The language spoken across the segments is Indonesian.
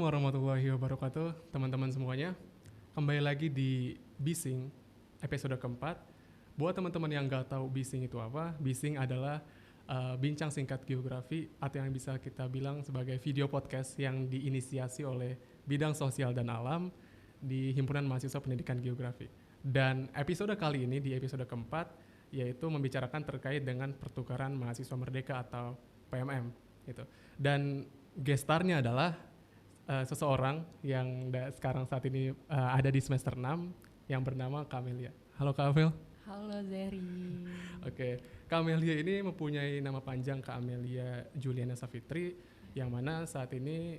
Warahmatullahi wabarakatuh, teman-teman semuanya. Kembali lagi di Bising episode keempat. Buat teman-teman yang nggak tahu Bising itu apa, Bising adalah bincang singkat geografi atau yang bisa kita bilang sebagai video podcast yang diinisiasi oleh bidang sosial dan alam di Himpunan Mahasiswa Pendidikan Geografi. Dan episode kali ini di episode keempat yaitu membicarakan terkait dengan pertukaran mahasiswa merdeka atau PMM gitu. Dan gestarnya adalah seseorang yang sekarang saat ini ada di semester 6 yang bernama Kamelia. Halo Kak Amel. Halo Zeri. Oke, Kak Amelia ini mempunyai nama panjang Kak Amelia Juliana Savitri yang mana saat ini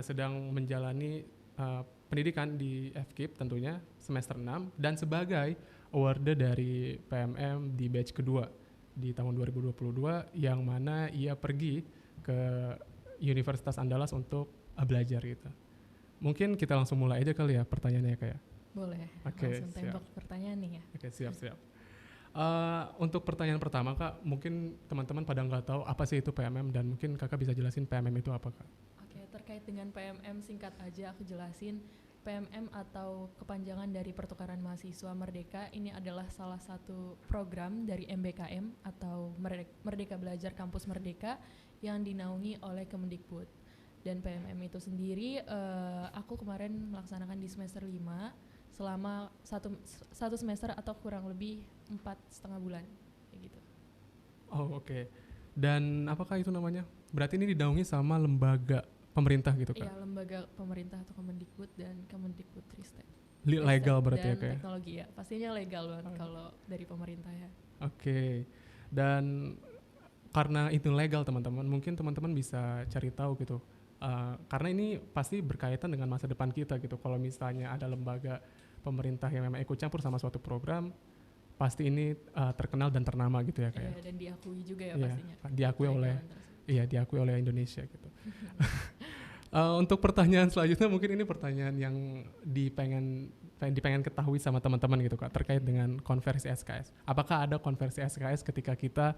sedang menjalani pendidikan di FKIP tentunya semester 6 dan sebagai awarded dari PMM di batch kedua di tahun 2022 yang mana ia pergi ke Universitas Andalas untuk belajar gitu. Mungkin kita langsung mulai aja kali ya pertanyaannya kayak. Boleh, Oke, langsung tembak pertanyaan nih ya. Oke, siap. Untuk pertanyaan pertama Kak, mungkin teman-teman pada nggak tahu apa sih itu PMM dan mungkin Kakak bisa jelasin PMM itu apa Kak? Oke, terkait dengan PMM singkat aja aku jelasin. PMM atau kepanjangan dari Pertukaran Mahasiswa Merdeka ini adalah salah satu program dari MBKM atau Merdeka Belajar Kampus Merdeka yang dinaungi oleh Kemendikbud. Dan PMM itu sendiri aku kemarin melaksanakan di semester 5 selama satu semester atau kurang lebih 4,5 bulan kayak gitu. Oh oke. Dan apakah itu namanya? Berarti ini dinaungi sama lembaga pemerintah gitu Kak? Iya, lembaga pemerintah atau Kemendikbud dan Kemendikbud Ristek. Legal berarti dan ya Kak? teknologi ya, pastinya legal banget kalau dari pemerintah ya. Oke. Dan karena itu legal teman-teman, mungkin teman-teman bisa cari tahu gitu. Karena ini pasti berkaitan dengan masa depan kita gitu. Kalau misalnya ada lembaga pemerintah yang memang ikut campur sama suatu program, pasti ini terkenal dan ternama gitu ya kayak. Iya, dan diakui juga ya pastinya. Diakui oleh Indonesia gitu. Untuk pertanyaan selanjutnya mungkin ini pertanyaan yang dipengen ketahui sama teman-teman gitu Kak terkait dengan konversi SKS. Apakah ada konversi SKS ketika kita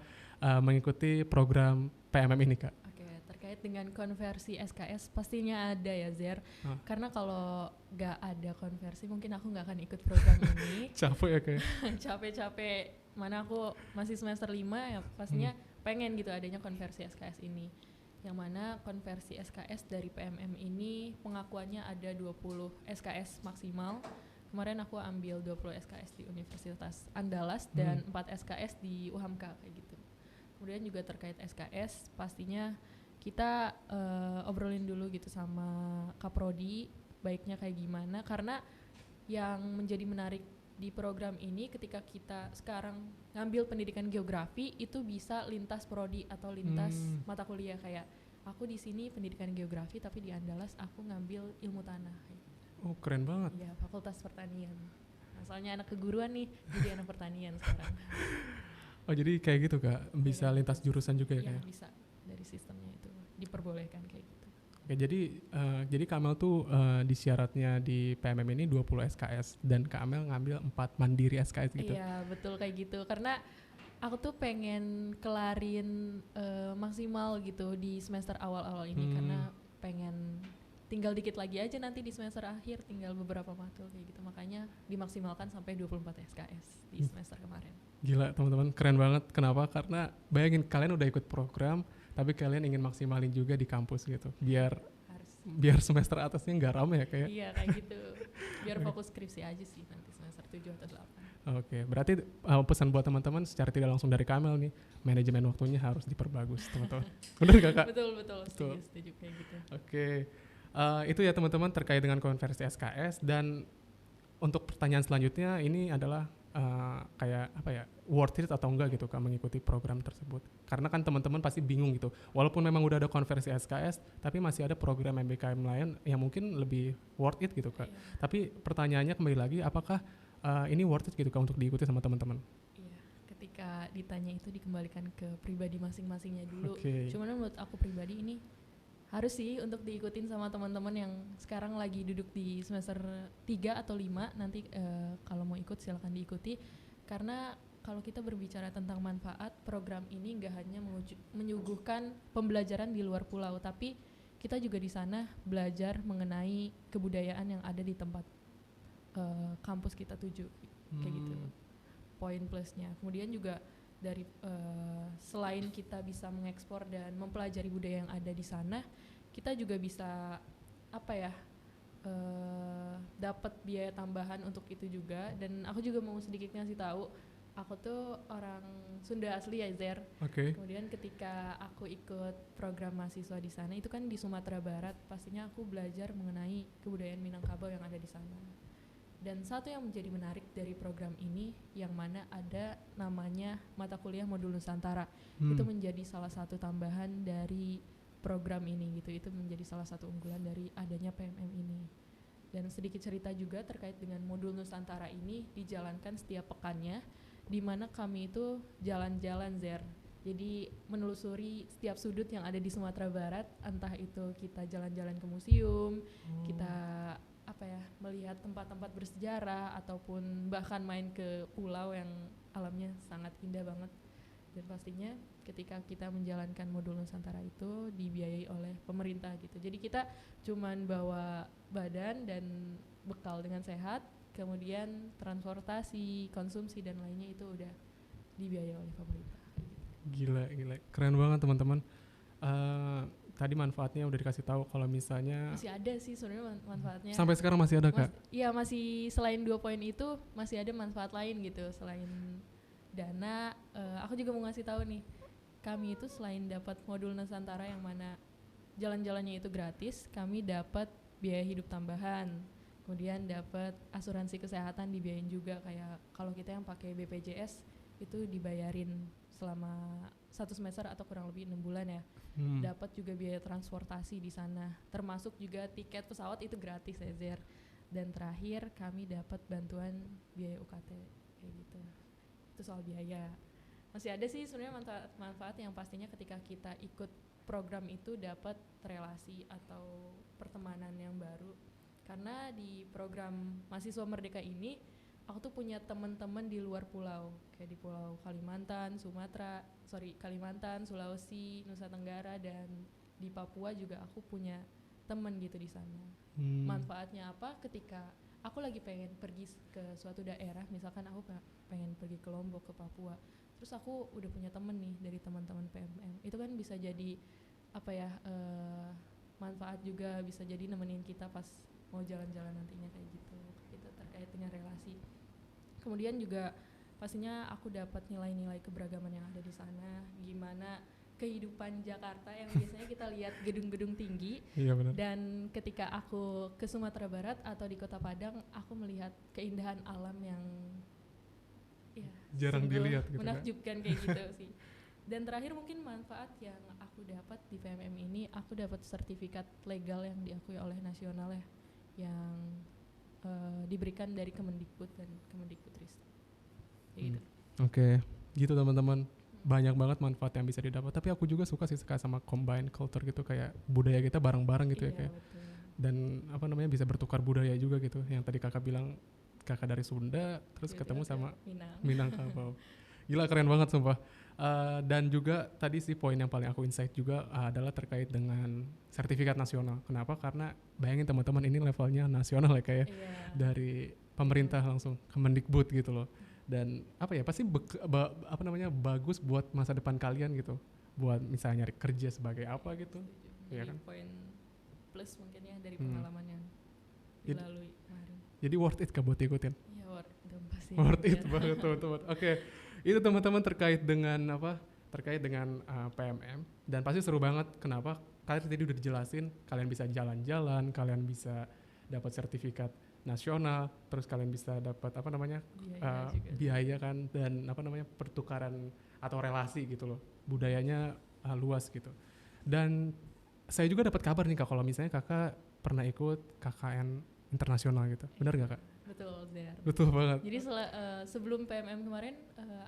mengikuti program PMM ini Kak? Oke, terkait dengan konversi SKS pastinya ada ya Zer. Karena kalau gak ada konversi mungkin aku gak akan ikut program ini. Capek ya kayak. Capek-capek, mana aku masih semester 5 ya pastinya pengen gitu adanya konversi SKS ini. Yang mana konversi SKS dari PMM ini pengakuannya ada 20 SKS maksimal. Kemarin aku ambil 20 SKS di Universitas Andalas dan 4 SKS di UHAMKA kayak gitu. Kemudian juga terkait SKS pastinya kita obrolin dulu gitu sama Kaprodi baiknya kayak gimana, karena yang menjadi menarik di program ini ketika kita sekarang ngambil pendidikan geografi itu bisa lintas prodi atau lintas mata kuliah, kayak aku di sini pendidikan geografi tapi di Andalas aku ngambil ilmu tanah. Oh keren banget. Iya, Fakultas Pertanian. Asalnya anak keguruan nih jadi anak pertanian sekarang. Oh jadi kayak gitu Kak, bisa lintas jurusan juga ya Iya kayak? bisa, dari sistemnya itu diperbolehkan kayak gitu. Oke, jadi Kamel tuh di syaratnya di PMM ini 20 SKS dan Kamel ngambil 4 mandiri SKS gitu. Iya betul kayak gitu, karena aku tuh pengen kelarin maksimal gitu di semester awal-awal ini karena pengen tinggal dikit lagi aja nanti di semester akhir, tinggal beberapa matkul kayak gitu, makanya dimaksimalkan sampai 24 SKS di semester kemarin. Gila teman-teman, keren banget. Kenapa? Karena bayangin kalian udah ikut program tapi kalian ingin maksimalin juga di kampus gitu biar semester atasnya nggak rame ya kayak. Iya kayak gitu, biar fokus skripsi aja sih nanti semester 7 atau 8. Oke, berarti pesan buat teman-teman secara tidak langsung dari Kamel nih, manajemen waktunya harus diperbagus teman-teman. Bener gak Kak? Betul, setuju kayak gitu. Oke, itu ya teman-teman terkait dengan konversi SKS. Dan untuk pertanyaan selanjutnya ini adalah kayak apa ya, worth it atau enggak gitu Kak mengikuti program tersebut. Karena kan teman-teman pasti bingung gitu, walaupun memang udah ada konversi SKS tapi masih ada program MBKM lain yang mungkin lebih worth it gitu Kak. Tapi pertanyaannya kembali lagi, apakah ini worth it gitu Kak untuk diikuti sama teman-teman? Iya, ketika ditanya itu dikembalikan ke pribadi masing-masingnya dulu. Okay. Cuman menurut aku pribadi ini harus sih untuk diikutin sama teman-teman yang sekarang lagi duduk di semester 3 atau 5 nanti kalau mau ikut silakan diikuti, karena kalau kita berbicara tentang manfaat program ini nggak hanya menyuguhkan pembelajaran di luar pulau, tapi kita juga di sana belajar mengenai kebudayaan yang ada di tempat kampus kita tuju, kayak gitu. Poin plusnya. Kemudian juga dari selain kita bisa mengekspor dan mempelajari budaya yang ada di sana, kita juga bisa dapat biaya tambahan untuk itu juga. Dan aku juga mau sedikit ngasih tahu, aku tuh orang Sunda asli ya, Zer. Kemudian ketika aku ikut program mahasiswa di sana, itu kan di Sumatera Barat, pastinya aku belajar mengenai kebudayaan Minangkabau yang ada di sana. Dan satu yang menjadi menarik dari program ini, yang mana ada namanya mata kuliah modul Nusantara. Itu menjadi salah satu tambahan dari program ini gitu. Itu menjadi salah satu unggulan dari adanya PMM ini. Dan sedikit cerita juga terkait dengan modul Nusantara ini, dijalankan setiap pekannya, di mana kami itu jalan-jalan, Zer. Jadi menelusuri setiap sudut yang ada di Sumatera Barat, entah itu kita jalan-jalan ke museum, kita melihat tempat-tempat bersejarah, ataupun bahkan main ke pulau yang alamnya sangat indah banget. Dan pastinya ketika kita menjalankan modul Nusantara itu dibiayai oleh pemerintah gitu. Jadi kita cuman bawa badan dan bekal dengan sehat, kemudian transportasi, konsumsi dan lainnya itu udah dibiayai oleh pemerintah. Gila, keren banget teman-teman. Tadi manfaatnya udah dikasih tahu, kalau misalnya masih ada sih sebenarnya manfaatnya. Sampai sekarang masih ada, Kak? Iya, masih, selain 2 poin itu masih ada manfaat lain gitu. Selain dana, aku juga mau ngasih tahu nih, kami itu selain dapat modul Nusantara yang mana jalan-jalannya itu gratis, kami dapat biaya hidup tambahan. Kemudian dapat asuransi kesehatan dibiayain juga, kayak kalau kita yang pakai BPJS itu dibayarin selama 1 semester atau kurang lebih 6 bulan ya. Dapat juga biaya transportasi di sana, termasuk juga tiket pesawat itu gratis ya, Zer. Dan terakhir kami dapat bantuan biaya UKT kayak gitu. Itu soal biaya. Masih ada sih sebenarnya manfaat yang pastinya ketika kita ikut program itu dapat relasi atau pertemanan yang baru. Karena di program mahasiswa merdeka ini, aku tuh punya teman-teman di luar pulau, kayak di Pulau Kalimantan, Kalimantan, Sulawesi, Nusa Tenggara, dan di Papua juga aku punya teman gitu di sana. Manfaatnya apa? Ketika aku lagi pengen pergi ke suatu daerah, misalkan aku pengen pergi ke Lombok, ke Papua, terus aku udah punya temen nih dari teman-teman PMM, itu kan bisa jadi manfaat juga, bisa jadi nemenin kita pas mau jalan-jalan nantinya kayak gitu. Itu terkait dengan relasi. Kemudian juga pastinya aku dapat nilai-nilai keberagaman yang ada di sana, gimana kehidupan Jakarta yang biasanya kita lihat gedung-gedung tinggi. Iya, benar. Dan ketika aku ke Sumatera Barat atau di Kota Padang, aku melihat keindahan alam yang jarang dilihat gitu, menakjubkan kayak gitu sih. Dan terakhir mungkin manfaat yang aku dapat di PMM ini, aku dapat sertifikat legal yang diakui oleh nasional ya, yang diberikan dari Kemendikbud dan Kemendikbudristek. Gitu. Oke, gitu teman-teman. Banyak banget manfaat yang bisa didapat. Tapi aku juga suka sih sama combine culture gitu, kayak budaya kita bareng-bareng gitu ya kayak. Betul. Dan bisa bertukar budaya juga gitu. Yang tadi kakak bilang, kakak dari Sunda terus ketemu sama Minangkabau. Gila, keren banget sumpah. Dan juga tadi sih poin yang paling aku insight juga adalah terkait dengan sertifikat nasional. Kenapa? Karena bayangin teman-teman, ini levelnya nasional ya kayak dari pemerintah langsung Kemendikbud gitu loh. Dan pasti bagus buat masa depan kalian gitu. Buat misalnya nyari kerja sebagai apa gitu. Iya kan? Poin plus mungkin ya dari pengalaman yang dilalui kemarin. Jadi worth it Kak buat ikutin? Iya, pasti. Worth it banget teman-teman. Oke. Itu teman-teman terkait dengan PMM, dan pasti seru banget. Kenapa? Kalian tadi udah dijelasin, kalian bisa jalan-jalan, kalian bisa dapat sertifikat nasional, terus kalian bisa dapat biaya kan, dan pertukaran atau relasi gitu loh. Budayanya luas gitu. Dan saya juga dapat kabar nih Kak, kalau misalnya Kakak pernah ikut KKN internasional gitu. Benar gak Kak? Betul, Zer. Betul banget. Jadi sebelum PMM kemarin,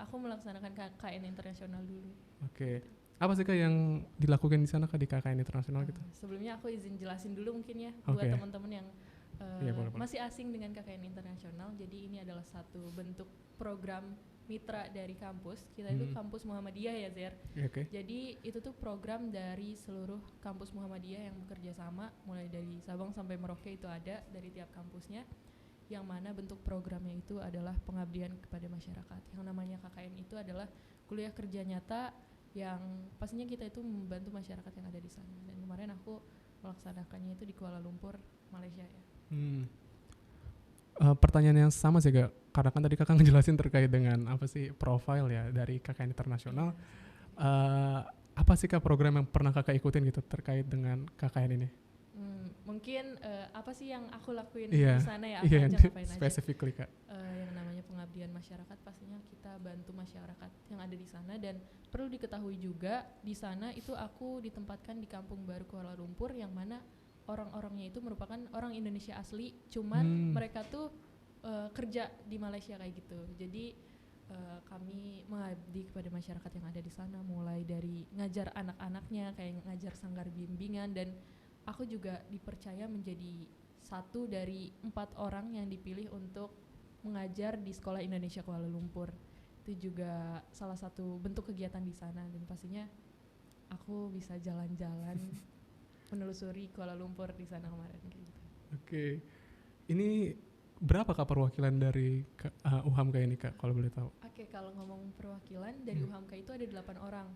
aku melaksanakan KKN internasional dulu. Oke. Apa sih Kak yang dilakukan di sana Kak, di KKN internasional gitu? Sebelumnya aku izin jelasin dulu mungkin ya, buat teman-teman yang boleh. masih asing dengan KKN internasional. Jadi ini adalah satu bentuk program mitra dari kampus. Kita itu kampus Muhammadiyah ya Zer. Oke. Jadi itu tuh program dari seluruh kampus Muhammadiyah yang bekerja sama, mulai dari Sabang sampai Merauke itu ada dari tiap kampusnya, yang mana bentuk programnya itu adalah pengabdian kepada masyarakat. Yang namanya KKN itu adalah kuliah kerja nyata yang pastinya kita itu membantu masyarakat yang ada di sana. Dan kemarin aku melaksanakannya itu di Kuala Lumpur, Malaysia ya. Pertanyaan yang sama sih Kak, karena kan tadi Kakak ngejelasin terkait dengan apa sih profile ya dari KKN internasional. Apa sih Kak program yang pernah Kakak ikutin gitu terkait dengan KKN ini? Mungkin apa sih yang aku lakuin Iya, di sana ya, iya, ngapain aja. specifically Kak. Yang namanya pengabdian masyarakat, pastinya kita bantu masyarakat yang ada di sana. Dan perlu diketahui juga di sana itu aku ditempatkan di Kampung Baru Kuala Lumpur, yang mana orang-orangnya itu merupakan orang Indonesia asli, cuman mereka tuh kerja di Malaysia kayak gitu. Jadi kami mengabdi kepada masyarakat yang ada di sana, mulai dari ngajar anak-anaknya, kayak ngajar sanggar bimbingan, dan aku juga dipercaya menjadi satu dari 4 orang yang dipilih untuk mengajar di Sekolah Indonesia Kuala Lumpur. Itu juga salah satu bentuk kegiatan di sana, dan pastinya aku bisa jalan-jalan menelusuri Kuala Lumpur di sana kemarin kayak gitu. Oke. Ini berapa Kak perwakilan dari UHAMKA ini Kak kalau boleh tahu? Oke, kalau ngomong perwakilan dari UHAMKA itu ada 8 orang.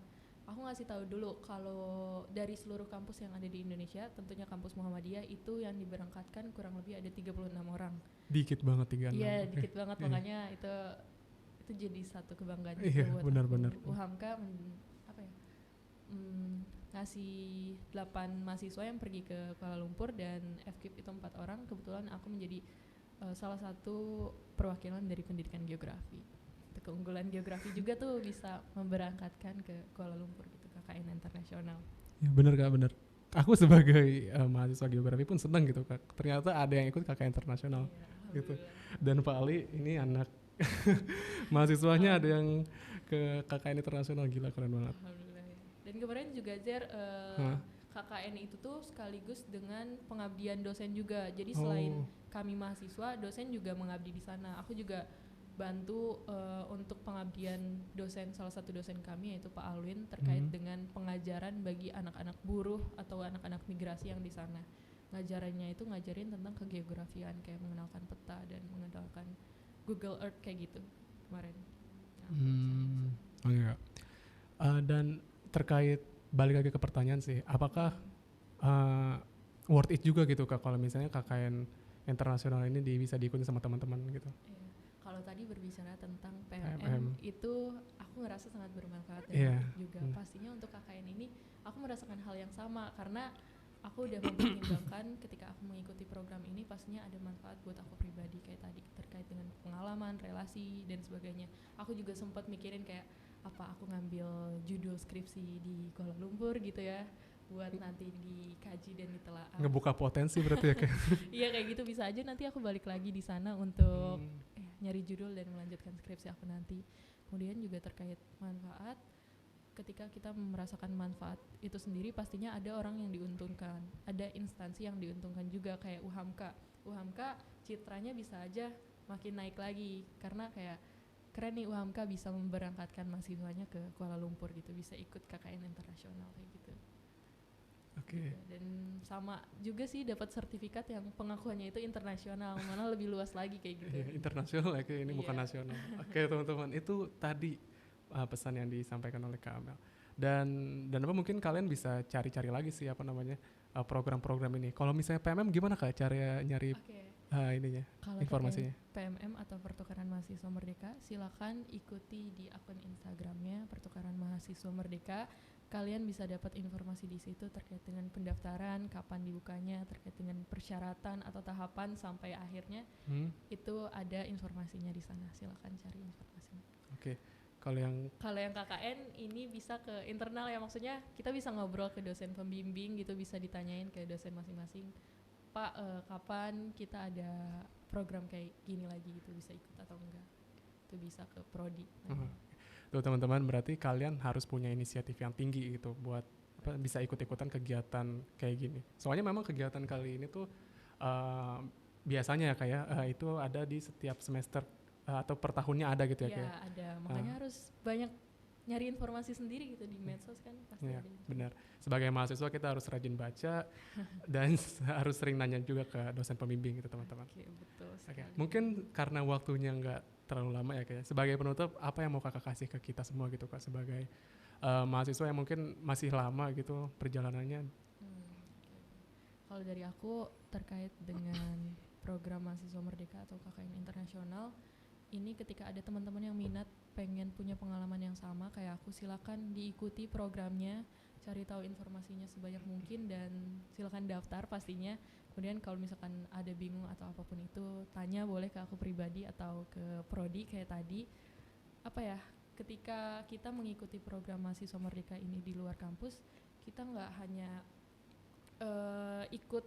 Aku ngasih tahu dulu kalau dari seluruh kampus yang ada di Indonesia, tentunya kampus Muhammadiyah itu yang diberangkatkan kurang lebih ada 36 orang. Dikit banget 36. Iya, dikit banget, makanya itu jadi satu kebanggaan Iya, buat benar-benar. UHAMKA ngasih 8 mahasiswa yang pergi ke Kuala Lumpur, dan FKIP itu 4 orang. Kebetulan aku menjadi salah satu perwakilan dari pendidikan geografi. Keunggulan geografi juga tuh bisa memberangkatkan ke Kuala Lumpur gitu, KKN internasional. Ya benar Kak, benar. Aku sebagai mahasiswa geografi pun senang gitu Kak. Ternyata ada yang ikut KKN internasional gitu. Dan Pak Ali ini anak mahasiswanya ada yang ke KKN internasional, gila keren banget. Alhamdulillah. Dan kemarin juga Zer KKN itu tuh sekaligus dengan pengabdian dosen juga. Jadi selain kami mahasiswa, dosen juga mengabdi di sana. Aku juga bantu untuk pengabdian dosen, salah satu dosen kami yaitu Pak Alwin, terkait dengan pengajaran bagi anak-anak buruh atau anak-anak migrasi yang di sana. Ngajarannya itu ngajarin tentang kegeografian, kayak mengenalkan peta dan mengenalkan Google Earth kayak gitu kemarin. Dan terkait balik lagi ke pertanyaan sih, apakah worth it juga gitu Kak kalau misalnya KKN internasional ini bisa diikuti sama teman-teman gitu? Kalau tadi berbicara tentang PMM itu aku ngerasa sangat bermanfaat juga. Pastinya untuk KKN ini aku merasakan hal yang sama, karena aku udah mempertimbangkan ketika aku mengikuti program ini pastinya ada manfaat buat aku pribadi, kayak tadi terkait dengan pengalaman, relasi dan sebagainya. Aku juga sempat mikirin kayak apa aku ngambil judul skripsi di Kuala Lumpur gitu ya, buat nanti dikaji dan ditelaah. Ngebuka potensi berarti ya kayak. Iya kayak gitu, bisa aja nanti aku balik lagi di sana untuk nyari judul dan melanjutkan skripsi aku nanti. Kemudian juga terkait manfaat, ketika kita merasakan manfaat itu sendiri pastinya ada orang yang diuntungkan, ada instansi yang diuntungkan juga, kayak UHAMKA. UHAMKA citranya bisa aja makin naik lagi, karena kayak keren nih UHAMKA bisa memberangkatkan mahasiswanya ke Kuala Lumpur gitu, bisa ikut KKN internasional kayak gitu. Oke. Dan sama juga sih dapat sertifikat yang pengakuannya itu internasional, mana lebih luas lagi kayak gitu. Internasional ya, kayak ini bukan nasional. Oke teman-teman, itu tadi pesan yang disampaikan oleh Kak Amel. Dan apa mungkin kalian bisa cari-cari lagi sih apa namanya program-program ini. Kalau misalnya PMM gimana Kak cara nyari ininya, kalau informasinya? PMM atau Pertukaran Mahasiswa Merdeka, silakan ikuti di akun Instagramnya Pertukaran Mahasiswa Merdeka. Kalian bisa dapat informasi di situ terkait dengan pendaftaran, kapan dibukanya, terkait dengan persyaratan atau tahapan sampai akhirnya. Itu ada informasinya di sana. Silakan cari informasinya. Oke. Kalau yang KKN ini bisa ke internal ya, maksudnya kita bisa ngobrol ke dosen pembimbing gitu, bisa ditanyain ke dosen masing-masing, Pak kapan kita ada program kayak gini lagi gitu, bisa ikut atau enggak, itu bisa ke prodi. Tuh teman-teman, berarti kalian harus punya inisiatif yang tinggi gitu buat bisa ikut-ikutan kegiatan kayak gini. Soalnya memang kegiatan kali ini tuh biasanya ya kayak itu ada di setiap semester atau per tahunnya ada gitu ya Ya kayak. ada, makanya harus banyak nyari informasi sendiri gitu di medsos kan pasti Ya, ada. benar. Sebagai mahasiswa kita harus rajin baca dan harus sering nanya juga ke dosen pembimbing gitu teman-teman. Oke, betul Oke, sekali. mungkin karena waktunya nggak terlalu lama ya kayak. Sebagai penutup, apa yang mau kakak kasih ke kita semua gitu kak sebagai mahasiswa yang mungkin masih lama gitu perjalanannya? Oke. Kalau dari aku terkait dengan program mahasiswa merdeka atau KKN internasional, ini ketika ada teman-teman yang minat pengen punya pengalaman yang sama kayak aku, silakan diikuti programnya, cari tahu informasinya sebanyak mungkin dan silakan daftar pastinya. Kemudian kalau misalkan ada bingung atau apapun itu, tanya boleh ke aku pribadi atau ke prodi kayak tadi. Apa ya, ketika kita mengikuti program mahasiswa merdeka ini di luar kampus, kita nggak hanya ikut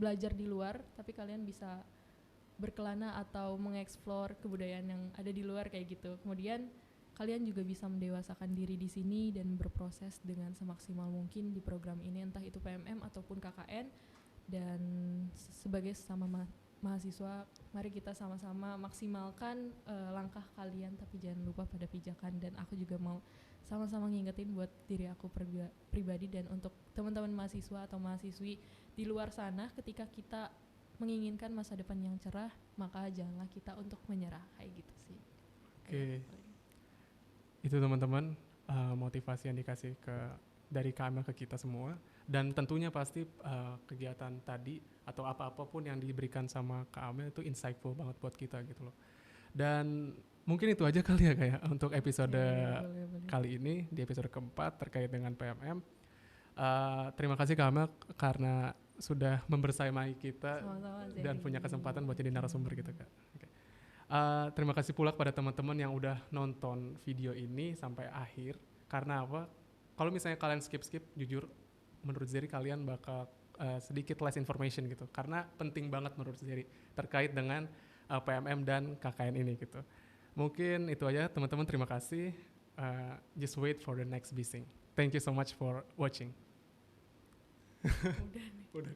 belajar di luar, tapi kalian bisa berkelana atau mengeksplor kebudayaan yang ada di luar kayak gitu. Kemudian kalian juga bisa mendewasakan diri di sini dan berproses dengan semaksimal mungkin di program ini, entah itu PMM ataupun KKN. Dan sebagai sesama mahasiswa, mari kita sama-sama maksimalkan langkah kalian, tapi jangan lupa pada pijakan. Dan aku juga mau sama-sama ngingetin buat diri aku pribadi dan untuk teman-teman mahasiswa atau mahasiswi di luar sana, ketika kita menginginkan masa depan yang cerah, maka janganlah kita untuk menyerah, kayak gitu sih. Oke. Itu teman-teman motivasi yang dikasih dari Kak Amel ke kita semua, dan tentunya pasti kegiatan tadi atau apa-apapun yang diberikan sama Kak Amel itu insightful banget buat kita gitu loh. Dan mungkin itu aja kali ya kayak untuk episode boleh. kali ini di episode keempat terkait dengan PMM. Terima kasih Kak Amel karena sudah membersamai kita dan punya kesempatan buat jadi narasumber gitu Kak. Okay. Terima kasih pula kepada teman-teman yang udah nonton video ini sampai akhir. Karena apa? Kalau misalnya kalian skip, jujur menurut Zeri kalian bakal sedikit less information gitu. Karena penting banget menurut Zeri terkait dengan PMM dan KKN ini gitu. Mungkin itu aja teman-teman, terima kasih. Just wait for the next Bising. Thank you so much for watching. Udah nih. Udah.